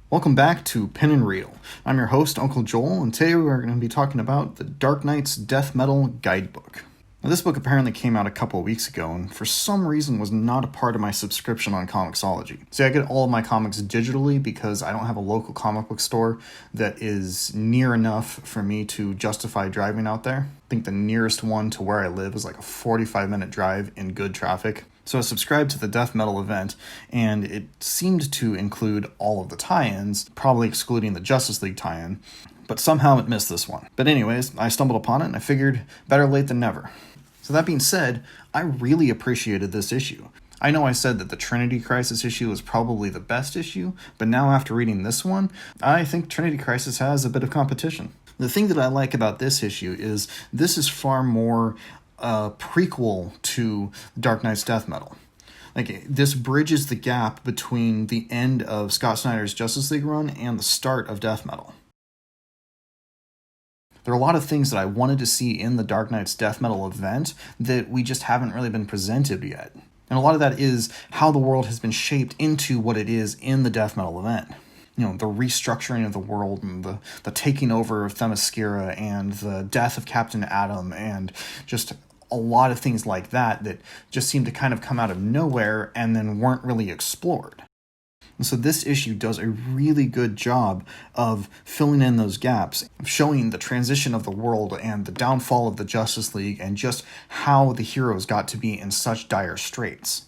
Welcome back to Pin and Reel. I'm your host, Uncle Joel, and today we're going to be talking about the Dark Knight's Death Metal Guidebook. Now, this book apparently came out a couple of weeks ago, and for some reason was not a part of my subscription on Comixology. See, I get all of my comics digitally because I don't have a local comic book store that is near enough for me to justify driving out there. I think the nearest one to where I live is like a 45-minute drive in good traffic. So I subscribed to the Death Metal event, and it seemed to include all of the tie-ins, probably excluding the Justice League tie-in, but somehow it missed this one. But anyways, I stumbled upon it, and I figured better late than never. So that being said, I really appreciated this issue. I know I said that the Trinity Crisis issue was probably the best issue, but now after reading this one, I think Trinity Crisis has a bit of competition. The thing that I like about this issue is this is far more a prequel to Dark Knight's Death Metal. Like, this bridges the gap between the end of Scott Snyder's Justice League run and the start of Death Metal. There are a lot of things that I wanted to see in the Dark Knight's Death Metal event that we just haven't really been presented yet. And a lot of that is how the world has been shaped into what it is in the Death Metal event. You know, the restructuring of the world and the taking over of Themyscira and the death of Captain Atom and just a lot of things like that that just seem to kind of come out of nowhere and then weren't really explored. And so this issue does a really good job of filling in those gaps, showing the transition of the world and the downfall of the Justice League and just how the heroes got to be in such dire straits.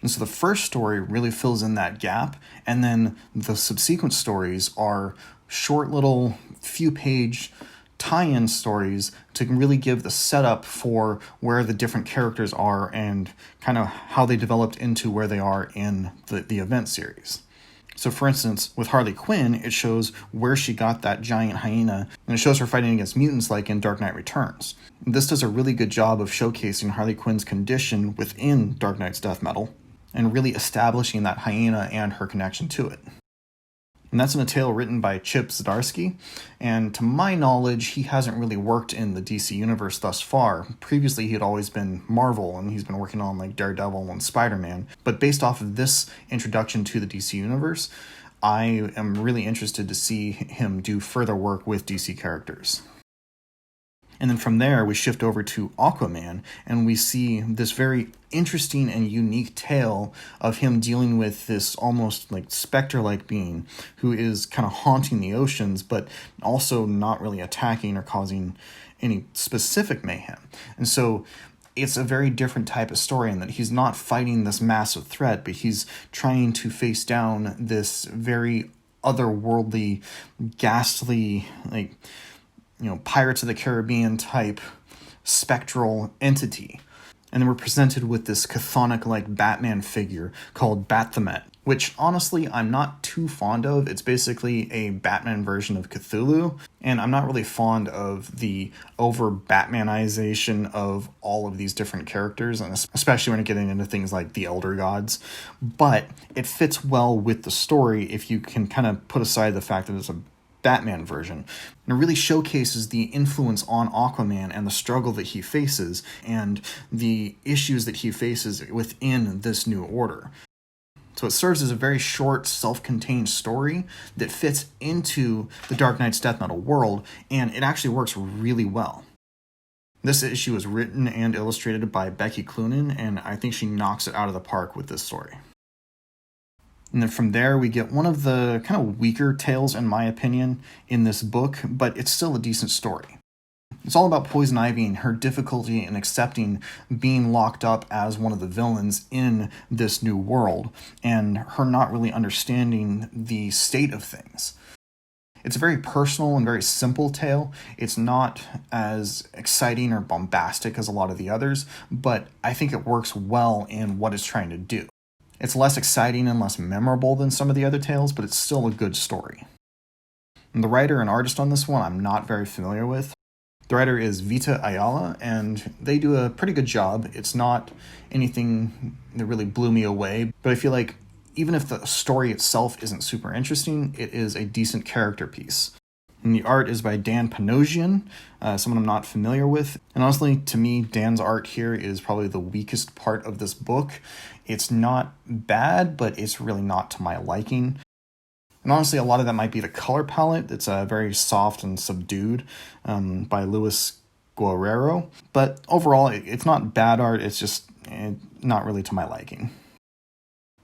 And so the first story really fills in that gap, and then the subsequent stories are short little few-page tie-in stories to really give the setup for where the different characters are and kind of how they developed into where they are in the event series. So for instance, with Harley Quinn, it shows where she got that giant hyena, and it shows her fighting against mutants like in Dark Knight Returns. This does a really good job of showcasing Harley Quinn's condition within Dark Knight's Death Metal, and really establishing that hyena and her connection to it. And that's in a tale written by Chip Zdarsky, and to my knowledge, he hasn't really worked in the DC universe thus far. Previously, he had always been Marvel, and he's been working on like Daredevil and Spider-Man. But based off of this introduction to the DC universe, I am really interested to see him do further work with DC characters. And then from there, we shift over to Aquaman, and we see this very interesting and unique tale of him dealing with this almost like specter-like being who is kind of haunting the oceans, but also not really attacking or causing any specific mayhem. And so it's a very different type of story in that he's not fighting this massive threat, but he's trying to face down this very otherworldly, ghastly, like, Pirates of the Caribbean type spectral entity. And then we're presented with this chthonic-like Batman figure called Bat-Thamet, which honestly I'm not too fond of. It's basically a Batman version of Cthulhu, and I'm not really fond of the over-Batmanization of all of these different characters, and especially when you're getting into things like the Elder Gods. But it fits well with the story if you can kind of put aside the fact that it's a Batman version. And it really showcases the influence on Aquaman and the struggle that he faces and the issues that he faces within this new order. So it serves as a very short, self-contained story that fits into the Dark Knight's Death Metal world, and it actually works really well. This issue is written and illustrated by Becky Cloonan, and I think she knocks it out of the park with this story. And then from there, we get one of the kind of weaker tales, in my opinion, in this book, but it's still a decent story. It's all about Poison Ivy and her difficulty in accepting being locked up as one of the villains in this new world, and her not really understanding the state of things. It's a very personal and very simple tale. It's not as exciting or bombastic as a lot of the others, but I think it works well in what it's trying to do. It's less exciting and less memorable than some of the other tales, but it's still a good story. And the writer and artist on this one I'm not very familiar with. The writer is Vita Ayala, and they do a pretty good job. It's not anything that really blew me away, but I feel like even if the story itself isn't super interesting, it is a decent character piece. And the art is by Dan Panosian, someone I'm not familiar with. And honestly, to me, Dan's art here is probably the weakest part of this book. It's not bad, but it's really not to my liking. And honestly, a lot of that might be the color palette. It's very soft and subdued by Luis Guerrero. But overall, it's not bad art. It's just not really to my liking.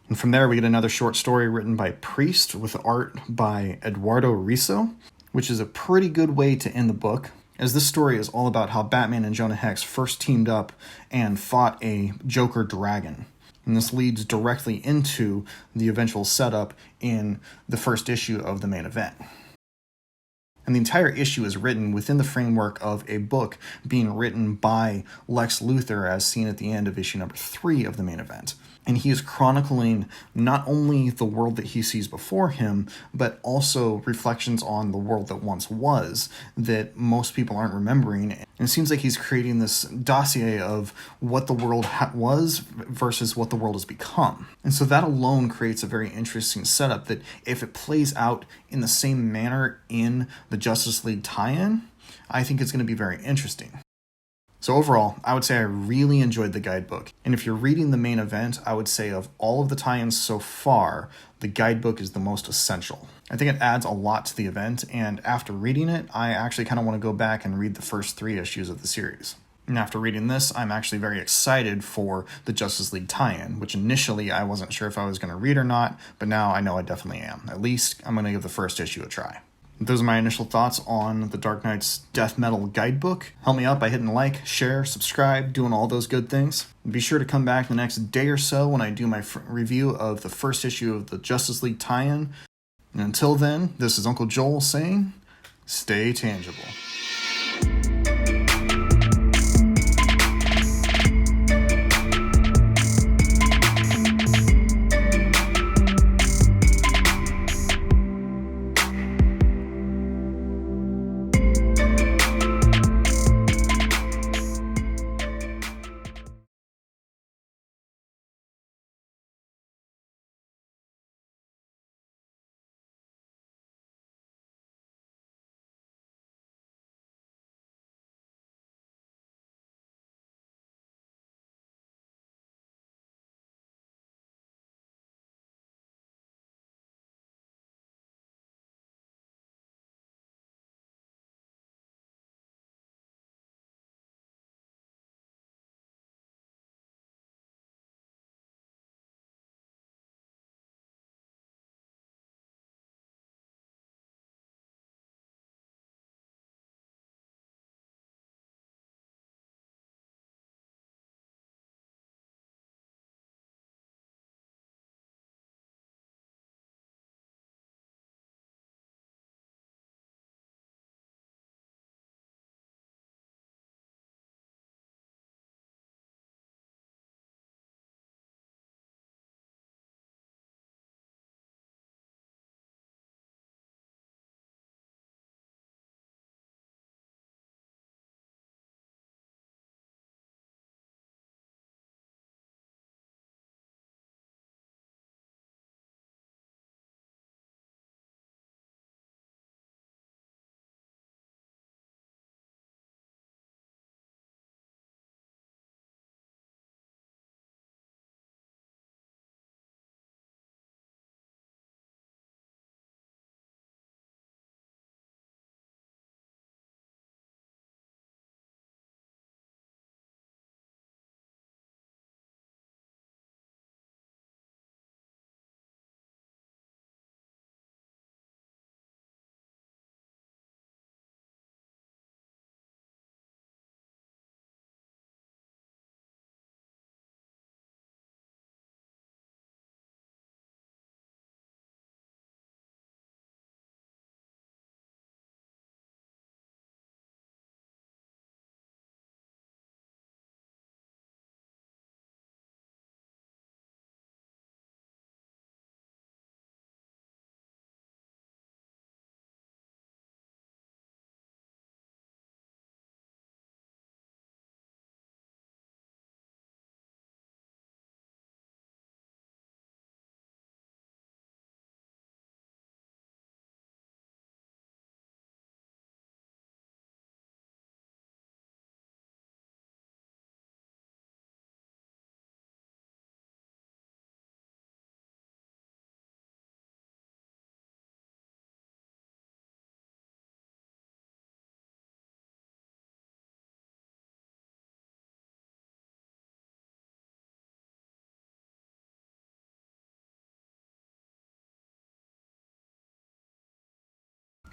And from there, we get another short story written by Priest with art by Eduardo Riso, which is a pretty good way to end the book, as this story is all about how Batman and Jonah Hex first teamed up and fought a Joker dragon. And this leads directly into the eventual setup in the first issue of the main event. And the entire issue is written within the framework of a book being written by Lex Luthor, as seen at the end of issue number 3 of the main event. And he is chronicling not only the world that he sees before him, but also reflections on the world that once was that most people aren't remembering. And it seems like he's creating this dossier of what the world was versus what the world has become. And so that alone creates a very interesting setup that if it plays out in the same manner in the Justice League tie-in, I think it's going to be very interesting. So overall, I would say I really enjoyed the guidebook. And if you're reading the main event, I would say of all of the tie-ins so far, the guidebook is the most essential. I think it adds a lot to the event, and after reading it, I actually kind of want to go back and read the first 3 issues of the series. And after reading this, I'm actually very excited for the Justice League tie-in, which initially I wasn't sure if I was going to read or not, but now I know I definitely am. At least I'm going to give the first issue a try. Those are my initial thoughts on the Dark Knight's Death Metal Guidebook. Help me out by hitting like, share, subscribe, doing all those good things. Be sure to come back the next day or so when I do my review of the first issue of the Justice League tie-in. And until then, this is Uncle Joel saying, stay tangible.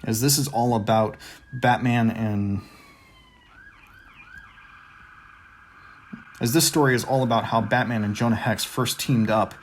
as this is all about Batman and... As this story is all about how Batman and Jonah Hex first teamed up